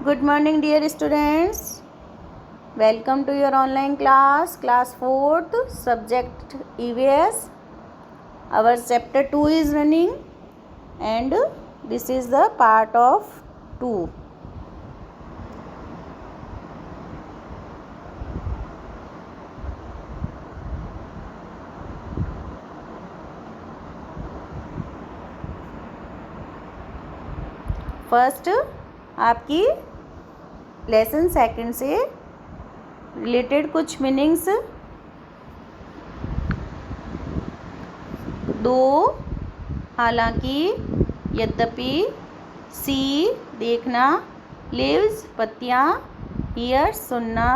Good morning, dear students. Welcome to your online class 4th, subject EVS. Our chapter 2 is running and this is the part of 2. First आपकी lesson second से related कुछ meanings दो, हालांकि, यद्यपि, सी देखना, leaves पत्तियाँ, here सुनना,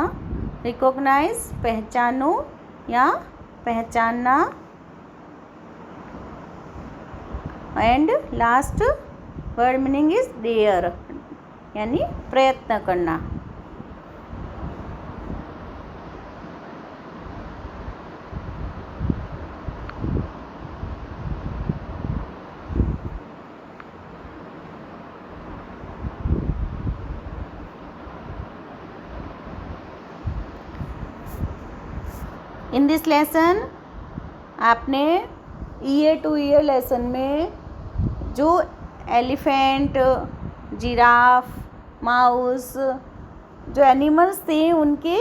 recognise पहचानो या पहचानना, and last word meaning is dare यानी प्रयत्न करना। इन दिस लेसन आपने ईयर टू ईयर लेसन में जो एलिफेंट, जिराफ, माउस जो एनिमल्स थे उनके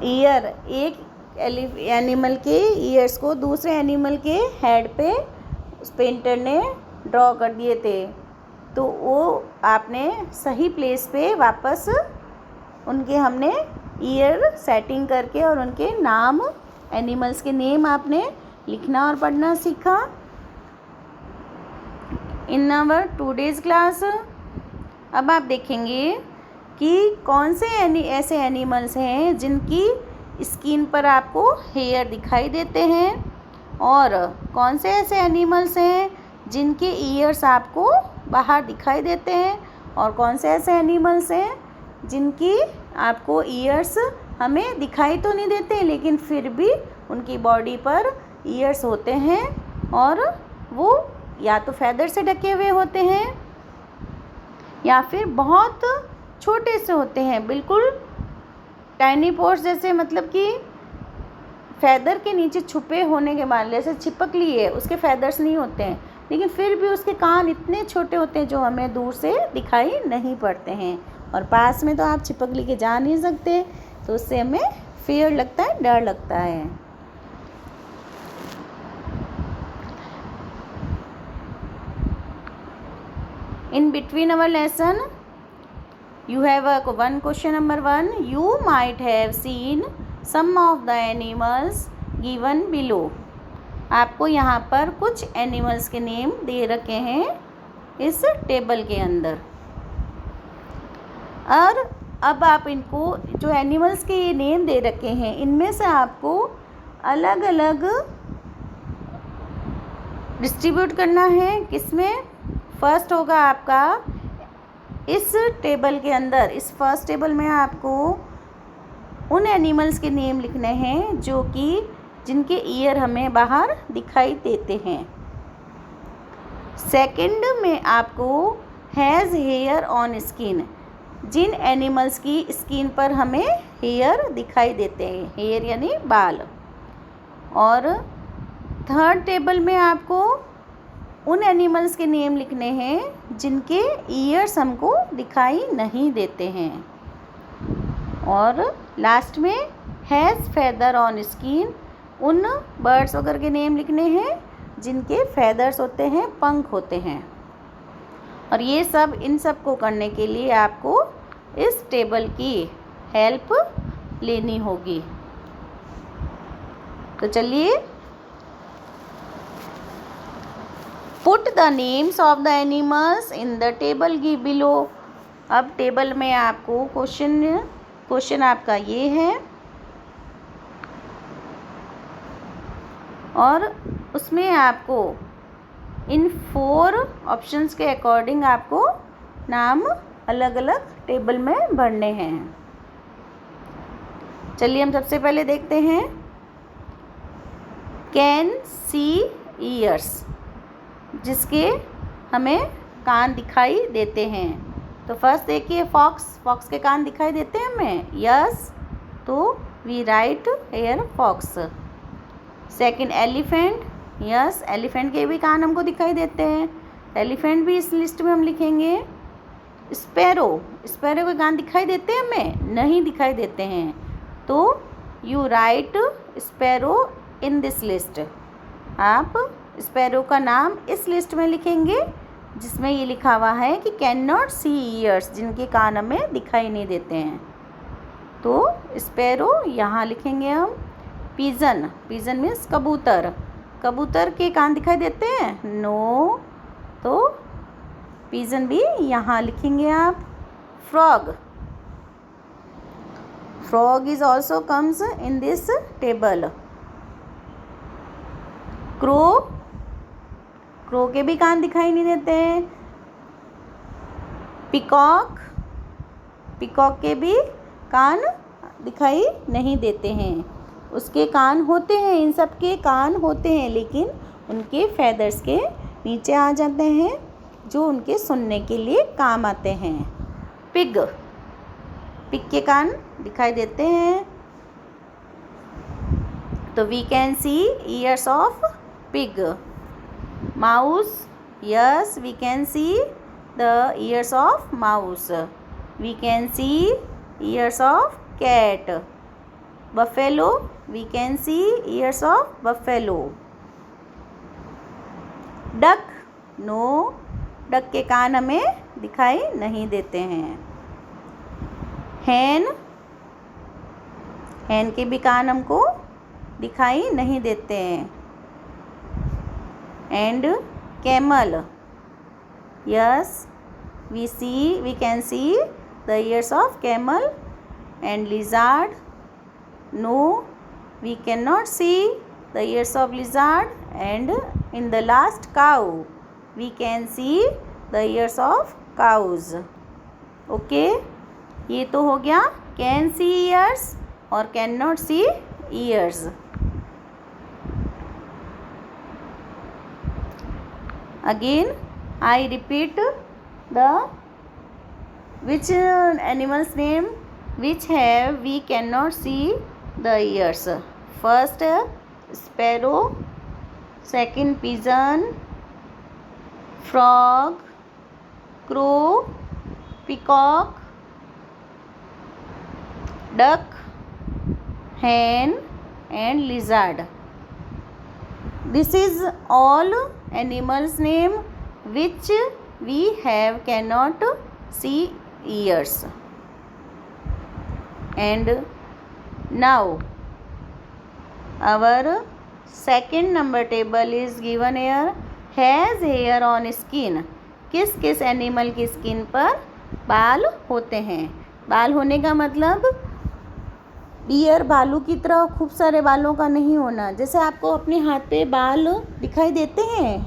ईयर, एक एनिमल के ईयर्स को दूसरे एनिमल के हेड पे उस पेंटर ने ड्रॉ कर दिए थे, तो वो आपने सही प्लेस पे वापस उनके हमने ईयर सेटिंग करके और उनके नाम, एनिमल्स के नेम आपने लिखना और पढ़ना सीखा। इन आवर टूडेज़ क्लास अब आप देखेंगे कि कौन से ऐसे एनिमल्स हैं जिनकी स्किन पर आपको हेयर दिखाई देते हैं और कौन से ऐसे एनिमल्स हैं जिनके ईयर्स आपको बाहर दिखाई देते हैं और कौन से ऐसे एनिमल्स हैं जिनकी आपको ईयर्स हमें दिखाई तो नहीं देते लेकिन फिर भी उनकी बॉडी पर ईयर्स होते हैं और वो या तो फैदर से ढके हुए होते हैं या फिर बहुत छोटे से होते हैं, बिल्कुल टाइनी पोर्स जैसे, मतलब कि फैदर के नीचे छुपे होने के बाद जैसे छिपकली है उसके फैदर्स नहीं होते हैं लेकिन फिर भी उसके कान इतने छोटे होते हैं जो हमें दूर से दिखाई नहीं पड़ते हैं और पास में तो आप छिपकली के जा नहीं सकते, तो उससे हमें फियर लगता है, डर लगता है। In between our lesson, you have one question number 1. You might have seen some of the animals given below. आपको यहाँ पर कुछ एनिमल्स के नेम दे रखे हैं इस टेबल के अंदर, और अब आप इनको जो एनिमल्स के ये नेम दे रखे हैं इनमें से आपको अलग अलग डिस्ट्रीब्यूट करना है। किसमें? फर्स्ट होगा आपका इस टेबल के अंदर, इस फर्स्ट टेबल में आपको उन एनिमल्स के नेम लिखने हैं जो कि जिनके ईयर हमें बाहर दिखाई देते हैं। सेकंड में आपको हैज़ हेयर ऑन स्किन, जिन एनिमल्स की स्किन पर हमें हेयर दिखाई देते हैं, हेयर यानी बाल। और थर्ड टेबल में आपको उन एनिमल्स के नेम लिखने हैं जिनके ईयर्स हमको दिखाई नहीं देते हैं। और लास्ट में हैज़ फैदर ऑन स्किन, उन बर्ड्स वगैरह के नेम लिखने हैं जिनके फैदर्स होते हैं, पंख होते हैं। और ये सब, इन सब को करने के लिए आपको इस टेबल की हेल्प लेनी होगी। तो चलिए, put the names of the animals in the table give below. अब टेबल में आपको क्वेश्चन आपका ये है और उसमें आपको इन 4 ऑप्शंस के अकॉर्डिंग आपको नाम अलग अलग टेबल में भरने हैं। चलिए हम सबसे पहले देखते हैं कैन सी ईयर्स, जिसके हमें कान दिखाई देते हैं। तो फर्स्ट देखिए फॉक्स के कान दिखाई देते हैं हमें, यस, तो we write here fox. Second elephant, yes, elephant के भी कान हमको दिखाई देते हैं, एलिफेंट भी इस लिस्ट में हम लिखेंगे। स्पैरो के कान दिखाई देते हैं हमें, नहीं दिखाई देते हैं, तो you right sparrow in this list. आप स्पैरो का नाम इस लिस्ट में लिखेंगे जिसमें ये लिखा हुआ है कि कैन नॉट सी ईयर्स, जिनके कान हमें दिखाई नहीं देते हैं, तो स्पैरो यहाँ लिखेंगे हम। पिजन मीन्स कबूतर के कान दिखाई देते हैं, नो, तो पिजन भी यहाँ लिखेंगे आप। Frog is also comes in this table. Crow के भी कान दिखाई नहीं देते हैं। पिकॉक के भी कान दिखाई नहीं देते हैं, उसके कान होते हैं, इन सब के कान होते हैं, लेकिन उनके फेदर्स के नीचे आ जाते हैं जो उनके सुनने के लिए काम आते हैं। पिग के कान दिखाई देते हैं, तो we can see ears of pig. Mouse, yes, we can see the ears of mouse. We can see ears of cat. Buffalo, we can see ears of buffalo. Duck, no, duck के कान हमें दिखाई नहीं देते हैं। हैन के भी कान हमको दिखाई नहीं देते हैं। And camel, yes, we can see the ears of camel. And lizard, no, we can not see the ears of lizard. And in the last cow, we can see the ears of cows. Okay, ये तो हो गया can see ears और can not see ears. Again I repeat the which animals name which have we cannot see the ears. First sparrow, second pigeon, frog, crow, peacock, duck, hen and lizard. This is all animals name which we have cannot see ears. And now our second number table is given here. Has hair on skin. किस किस animal की skin पर बाल होते हैं? बाल होने का मतलब डियर भालू की तरह खूब सारे बालों का नहीं होना। जैसे आपको अपने हाथ पे बाल दिखाई देते हैं,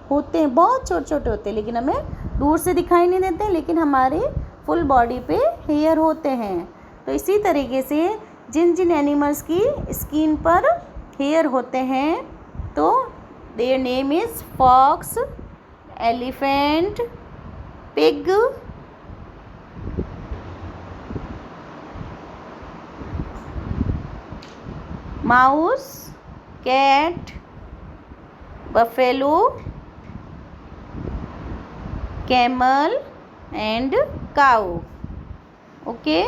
होते हैं, बहुत छोटे छोटे होते हैं, लेकिन हमें दूर से दिखाई नहीं देते, लेकिन हमारे फुल बॉडी पे हेयर होते हैं। तो इसी तरीके से जिन जिन एनिमल्स की स्किन पर हेयर होते हैं, तो their name is fox, elephant, pig, mouse, cat, buffalo, camel and cow. Okay,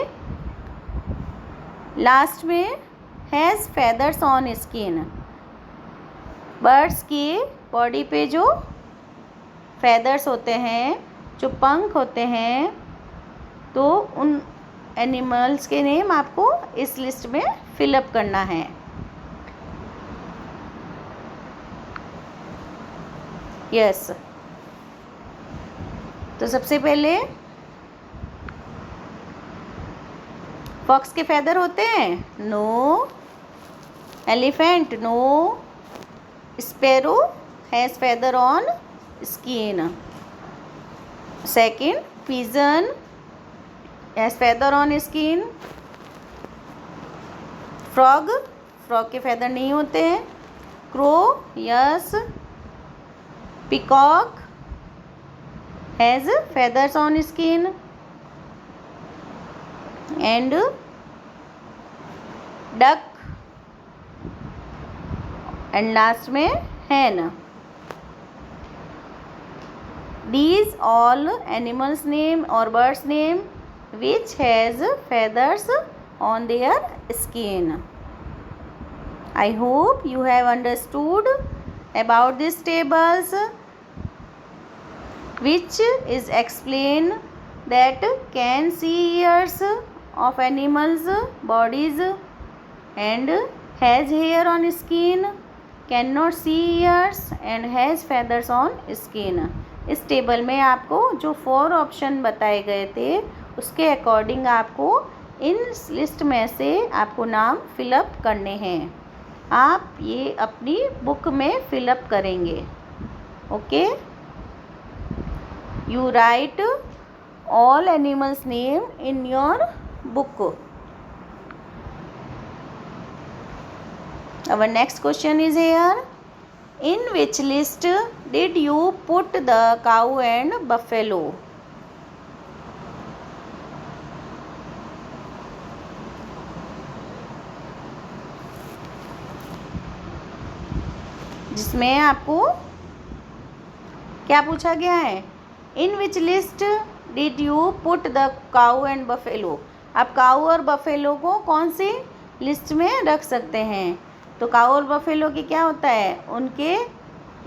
last में has feathers on skin. Birds की बॉडी पे जो फेदर्स होते हैं, जो पंख होते हैं, तो उन एनिमल्स के नेम आपको इस लिस्ट में फिलअप करना है। यस, तो सबसे पहले फॉक्स के फेदर होते हैं, no. Elephant, no. Sparrow has feather on skin. Second, pigeon has feather on skin. Frog के फेदर नहीं होते हैं। Crow, yes. Peacock has feathers on skin. And duck and last में hen. These all animals name or birds name which has feathers on their skin. I hope you have understood about these tables, which is explain that can see ears of animals bodies and has hair on skin, cannot see ears and has feathers on skin. इस table में आपको जो 4 option बताए गए थे उसके according आपको in list में से आपको नाम फिलअप करने हैं. आप ये अपनी बुक में फिलअप करेंगे. Okay, you right all animals name in your book. Our next question is here. In which list did you put the cow and buffalo? जिसमें आपको क्या पूछा गया है? In which list did you put the cow and buffalo? आप काऊ और buffalo को कौन सी लिस्ट में रख सकते हैं? तो काऊ और बफेलो की क्या होता है, उनके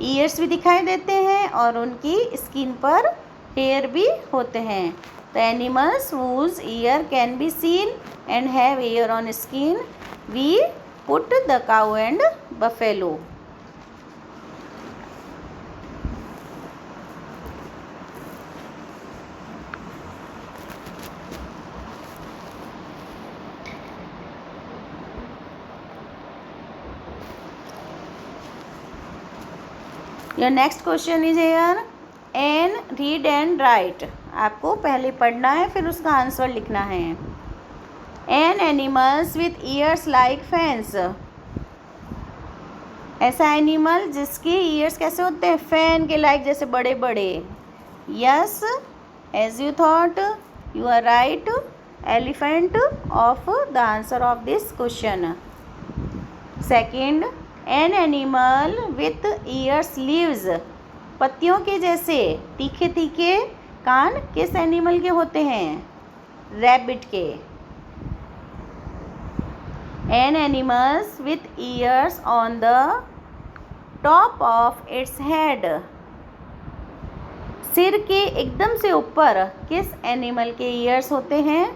ईयर्स भी दिखाई देते हैं और उनकी स्किन पर हेयर भी होते हैं. The animals whose ear can be seen and have hair on skin, we put the cow and buffalo. Your next question is here. N read and write. आपको पहले पढ़ना है फिर उसका आंसर लिखना है. N animals with ears like fans. ऐसा animal जिसके ईयर्स कैसे होते हैं, फैन के लाइक जैसे बड़े बड़े. Yes, as you thought, you are right. Elephant of the answer of this question. Second, an animal with ears leaves. पत्तियों के जैसे तीखे तीखे कान किस एनिमल के होते हैं? रैबिट के. An animals with ears on the top of its head. सिर के एकदम से ऊपर किस एनिमल के ईयर्स होते हैं?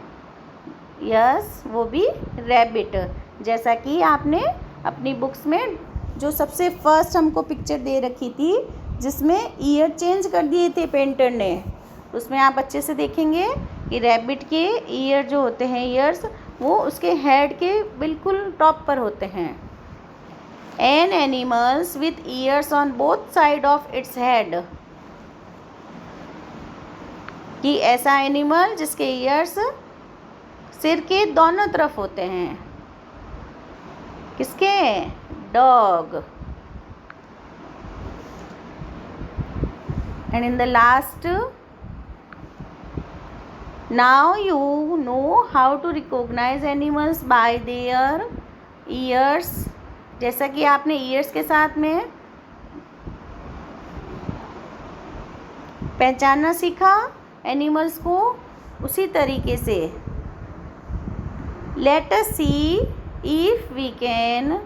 यस, वो भी रैबिट. जैसा कि आपने अपनी बुक्स में जो सबसे फर्स्ट हमको पिक्चर दे रखी थी जिसमें ईयर चेंज कर दिए थे पेंटर ने, उसमें आप अच्छे से देखेंगे कि रैबिट के ईयर जो होते हैं, ईयर्स, वो उसके हेड के बिल्कुल टॉप पर होते हैं. An animals with ears on both side of its head. कि ऐसा एनिमल जिसके ईयर्स सिर के दोनों तरफ होते हैं. किसके? Dog. And in the last, now you know how to recognise animals by their ears. जैसा कि आपने ईयर्स के साथ में पहचानना सीखा एनिमल्स को, उसी तरीके से let us see if we can.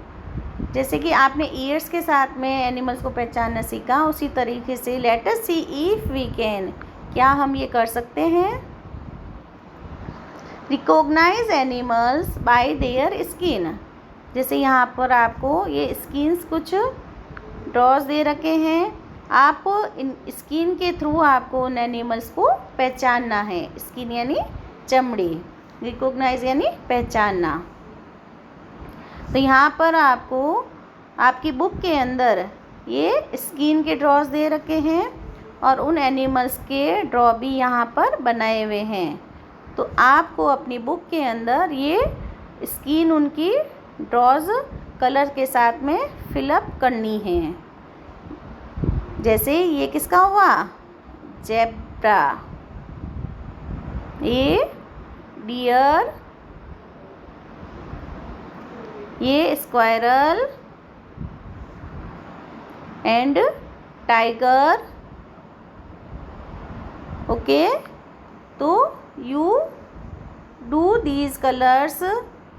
जैसे कि आपने ईयर्स के साथ में एनिमल्स को पहचानना सीखा, उसी तरीके से let us see if we can. क्या हम ये कर सकते हैं? Recognise animals by their skin. जैसे यहाँ पर आपको ये स्किन्स कुछ ड्रॉज दे रखे हैं. आप इन स्किन के थ्रू आपको उन एनिमल्स को पहचानना है. स्किन यानी चमड़ी, रिकॉग्नाइज यानी पहचानना. तो यहाँ पर आपको आपकी बुक के अंदर ये स्किन के ड्रॉज दे रखे हैं और उन एनिमल्स के ड्रॉ भी यहाँ पर बनाए हुए हैं. तो आपको अपनी बुक के अंदर ये स्किन उनकी ड्रॉज कलर के साथ में फिलअप करनी है. जैसे ये किसका हुआ? जेब्रा. ये डियर, ये स्क्वायरल एंड टाइगर। ओके, तो you do these colours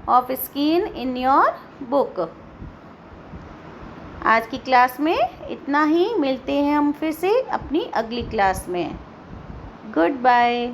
of skin in your book. आज की क्लास में इतना ही, मिलते हैं हम फिर से अपनी अगली क्लास में। Good bye.